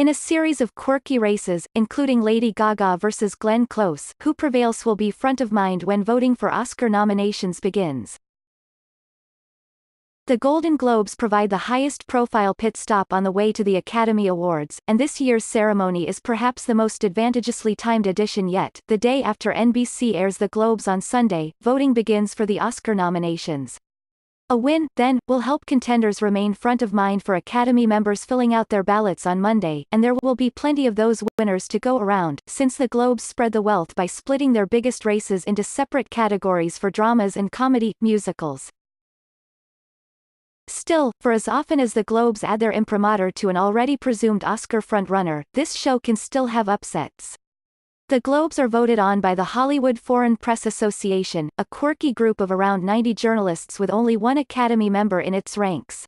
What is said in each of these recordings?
In a series of quirky races, including Lady Gaga versus Glenn Close, who prevails will be front of mind when voting for Oscar nominations begins. The Golden Globes provide the highest-profile pit stop on the way to the Academy Awards, and this year's ceremony is perhaps the most advantageously timed edition yet. The day after NBC airs the Globes on Sunday, voting begins for the Oscar nominations. A win, then, will help contenders remain front of mind for Academy members filling out their ballots on Monday, and there will be plenty of those winners to go around, since the Globes spread the wealth by splitting their biggest races into separate categories for dramas and comedy, musicals. Still, for as often as the Globes add their imprimatur to an already presumed Oscar frontrunner, this show can still have upsets. The Globes are voted on by the Hollywood Foreign Press Association, a quirky group of around 90 journalists with only one Academy member in its ranks.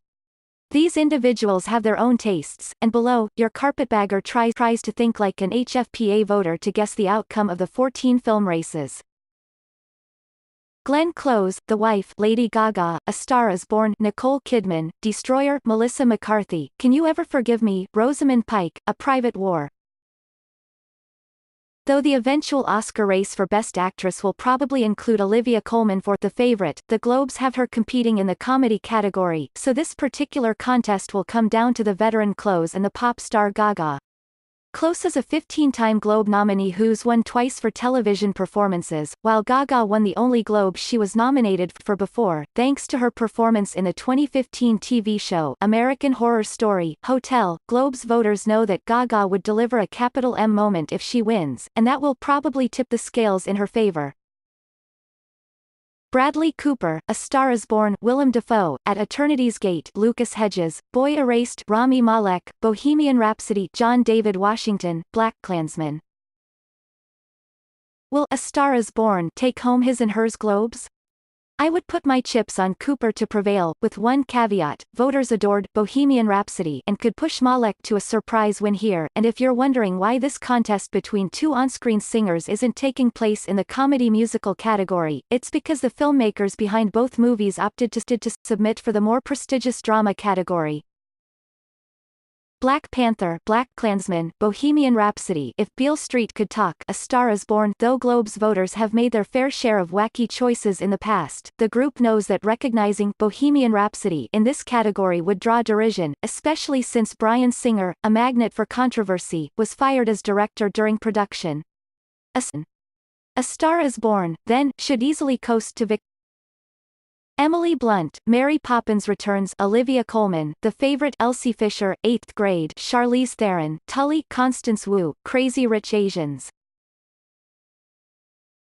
These individuals have their own tastes, and below, your carpetbagger tries to think like an HFPA voter to guess the outcome of the 14 film races. Glenn Close, The Wife, Lady Gaga, A Star Is Born, Nicole Kidman, Destroyer, Melissa McCarthy, Can You Ever Forgive Me, Rosamund Pike, A Private War. Though the eventual Oscar race for Best Actress will probably include Olivia Colman for The Favorite, the Globes have her competing in the comedy category, so this particular contest will come down to the veteran Close and the pop star Gaga. Close is a 15-time Globe nominee who's won twice for television performances, while Gaga won the only Globe she was nominated for before, thanks to her performance in the 2015 TV show American Horror Story, Hotel. Globes voters know that Gaga would deliver a capital M moment if she wins, and that will probably tip the scales in her favor. Bradley Cooper, A Star Is Born, Willem Dafoe, At Eternity's Gate, Lucas Hedges, Boy Erased, Rami Malek, Bohemian Rhapsody, John David Washington, BlacKkKlansman. Will A Star Is Born take home his and hers Globes? I would put my chips on Cooper to prevail, with one caveat: voters adored Bohemian Rhapsody and could push Malek to a surprise win here. And if you're wondering why this contest between two on-screen singers isn't taking place in the comedy musical category, it's because the filmmakers behind both movies opted to submit for the more prestigious drama category. Black Panther, BlacKkKlansman, Bohemian Rhapsody, If Beale Street Could Talk, A Star Is Born. Though Globes voters have made their fair share of wacky choices in the past, the group knows that recognizing Bohemian Rhapsody in this category would draw derision, especially since Bryan Singer, a magnet for controversy, was fired as director during production. A Star Is Born, then, should easily coast to victory. Emily Blunt, Mary Poppins Returns, Olivia Colman, The Favorite, Elsie Fisher, 8th Grade, Charlize Theron, Tully, Constance Wu, Crazy Rich Asians.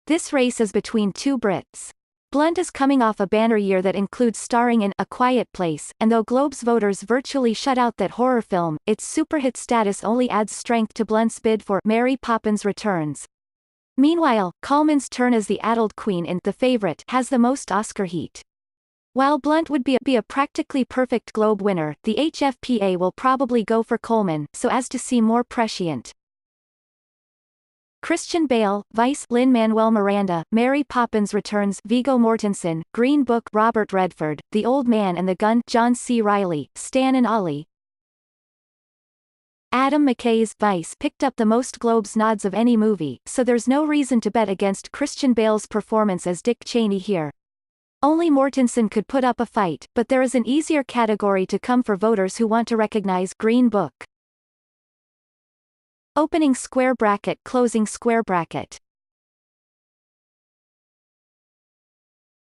This race is between two Brits. Blunt is coming off a banner year that includes starring in A Quiet Place, and though Globes voters virtually shut out that horror film, its superhit status only adds strength to Blunt's bid for Mary Poppins Returns. Meanwhile, Colman's turn as the addled queen in The Favorite has the most Oscar heat. While Blunt would be a practically perfect Globe winner, the HFPA will probably go for Colman, so as to seem more prescient. Christian Bale, Vice, Lin-Manuel Miranda, Mary Poppins Returns, Viggo Mortensen, Green Book, Robert Redford, The Old Man and the Gun, John C. Reilly, Stan and Ollie. Adam McKay's Vice picked up the most Globes nods of any movie, so there's no reason to bet against Christian Bale's performance as Dick Cheney here. Only Mortensen could put up a fight, but there is an easier category to come for voters who want to recognize Green Book. Opening square bracket, closing square bracket.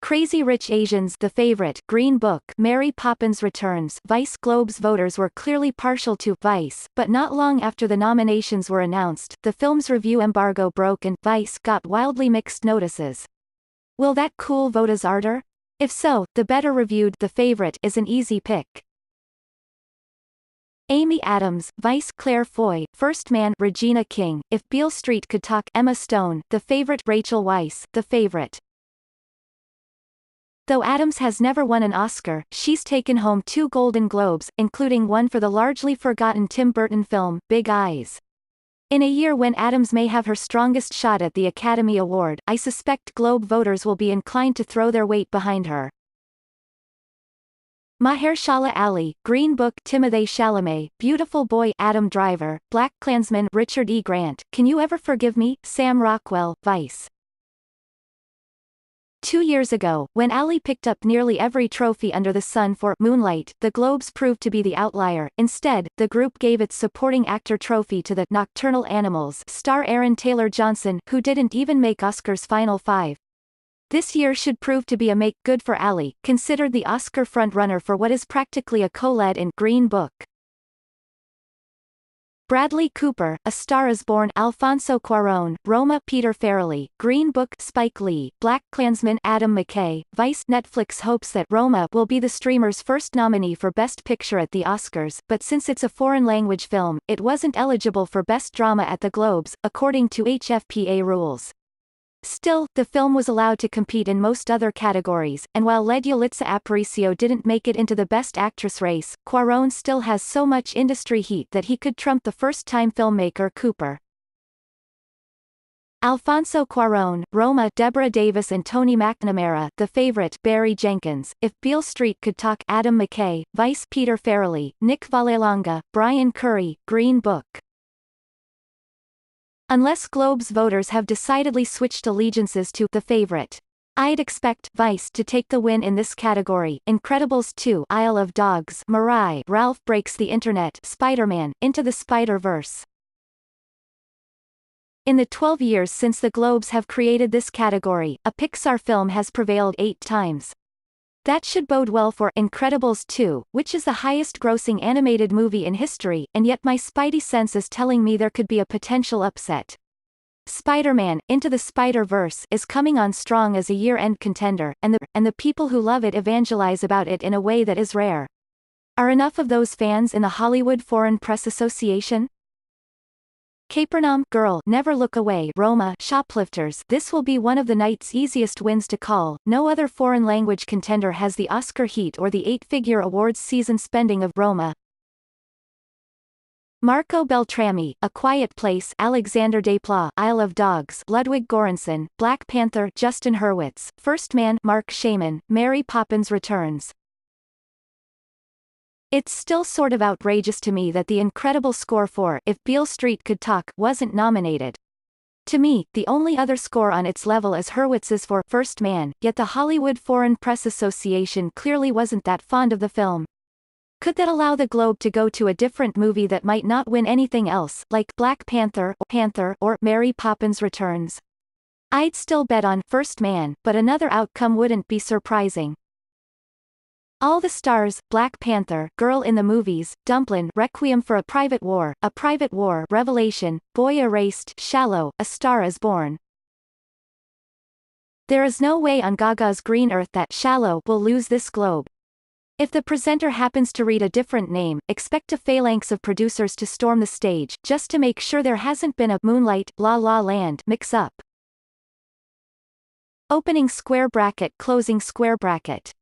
Crazy Rich Asians, The Favorite, Green Book, Mary Poppins Returns, Vice. Globes voters were clearly partial to Vice, but not long after the nominations were announced, the film's review embargo broke and Vice got wildly mixed notices. Will that cool voters' ardor? If so, the better reviewed The Favorite is an easy pick. Amy Adams, Vice. Claire Foy, First Man, Regina King, If Beale Street Could Talk, Emma Stone, The Favorite, Rachel Weisz, The Favorite. Though Adams has never won an Oscar, she's taken home 2 Golden Globes, including one for the largely forgotten Tim Burton film, Big Eyes. In a year when Adams may have her strongest shot at the Academy Award, I suspect Globe voters will be inclined to throw their weight behind her. Mahershala Ali, Green Book Timothée Chalamet, Beautiful Boy Adam Driver, BlacKkKlansman Richard E. Grant, Can You Ever Forgive Me? Sam Rockwell, Vice. 2 years ago, when Ali picked up nearly every trophy under the sun for Moonlight, the Globes proved to be the outlier. Instead, the group gave its supporting actor trophy to the Nocturnal Animals star Aaron Taylor Johnson, who didn't even make Oscar's final five. This year should prove to be a make good for Ali, considered the Oscar frontrunner for what is practically a co-lead in Green Book. Bradley Cooper, A Star Is Born Alfonso Cuarón, Roma Peter Farrelly, Green Book Spike Lee, BlacKkKlansman Adam McKay, Vice. Netflix hopes that Roma will be the streamer's first nominee for Best Picture at the Oscars, but since it's a foreign-language film, it wasn't eligible for Best Drama at the Globes, according to HFPA rules. Still, the film was allowed to compete in most other categories, and while Led Yalitza Aparicio didn't make it into the Best Actress race, Cuarón still has so much industry heat that he could trump the first-time filmmaker Cooper. Alfonso Cuarón, Roma Deborah Davis and Tony McNamara, The Favorite Barry Jenkins, If Beale Street Could Talk Adam McKay, Vice Peter Farrelly, Nick Vallelonga, Brian Curry, Green Book. Unless Globes voters have decidedly switched allegiances to The Favorite, I'd expect Vice to take the win in this category. Incredibles 2, Isle of Dogs, Mirai, Ralph Breaks the Internet, Spider-Man, Into the Spider-Verse. In the 12 years since the Globes have created this category, a Pixar film has prevailed 8 times. That should bode well for Incredibles 2, which is the highest-grossing animated movie in history, and yet my spidey sense is telling me there could be a potential upset. Spider-Man, Into the Spider-Verse is coming on strong as a year-end contender, and the people who love it evangelize about it in a way that is rare. Are enough of those fans in the Hollywood Foreign Press Association? Capernaum Girl, Never Look Away, Roma Shoplifters. This will be one of the night's easiest wins to call. No other foreign language contender has the Oscar heat or the 8-figure awards season spending of Roma. Marco Beltrami, A Quiet Place, Alexander Desplat, Isle of Dogs, Ludwig Göransson, Black Panther, Justin Hurwitz, First Man, Mark Shaman, Mary Poppins Returns. It's still sort of outrageous to me that the incredible score for If Beale Street Could Talk wasn't nominated. To me, the only other score on its level is Hurwitz's for First Man, yet the Hollywood Foreign Press Association clearly wasn't that fond of the film. Could that allow the Globe to go to a different movie that might not win anything else, like Black Panther or Mary Poppins Returns? I'd still bet on First Man, but another outcome wouldn't be surprising. All the Stars, Black Panther, Girl in the Movies, Dumplin', Requiem for a Private War, Revelation, Boy Erased, Shallow, A Star Is Born. There is no way on Gaga's Green Earth that Shallow will lose this Globe. If the presenter happens to read a different name, expect a phalanx of producers to storm the stage, just to make sure there hasn't been a Moonlight, La La Land mix-up. Opening square bracket, closing square bracket.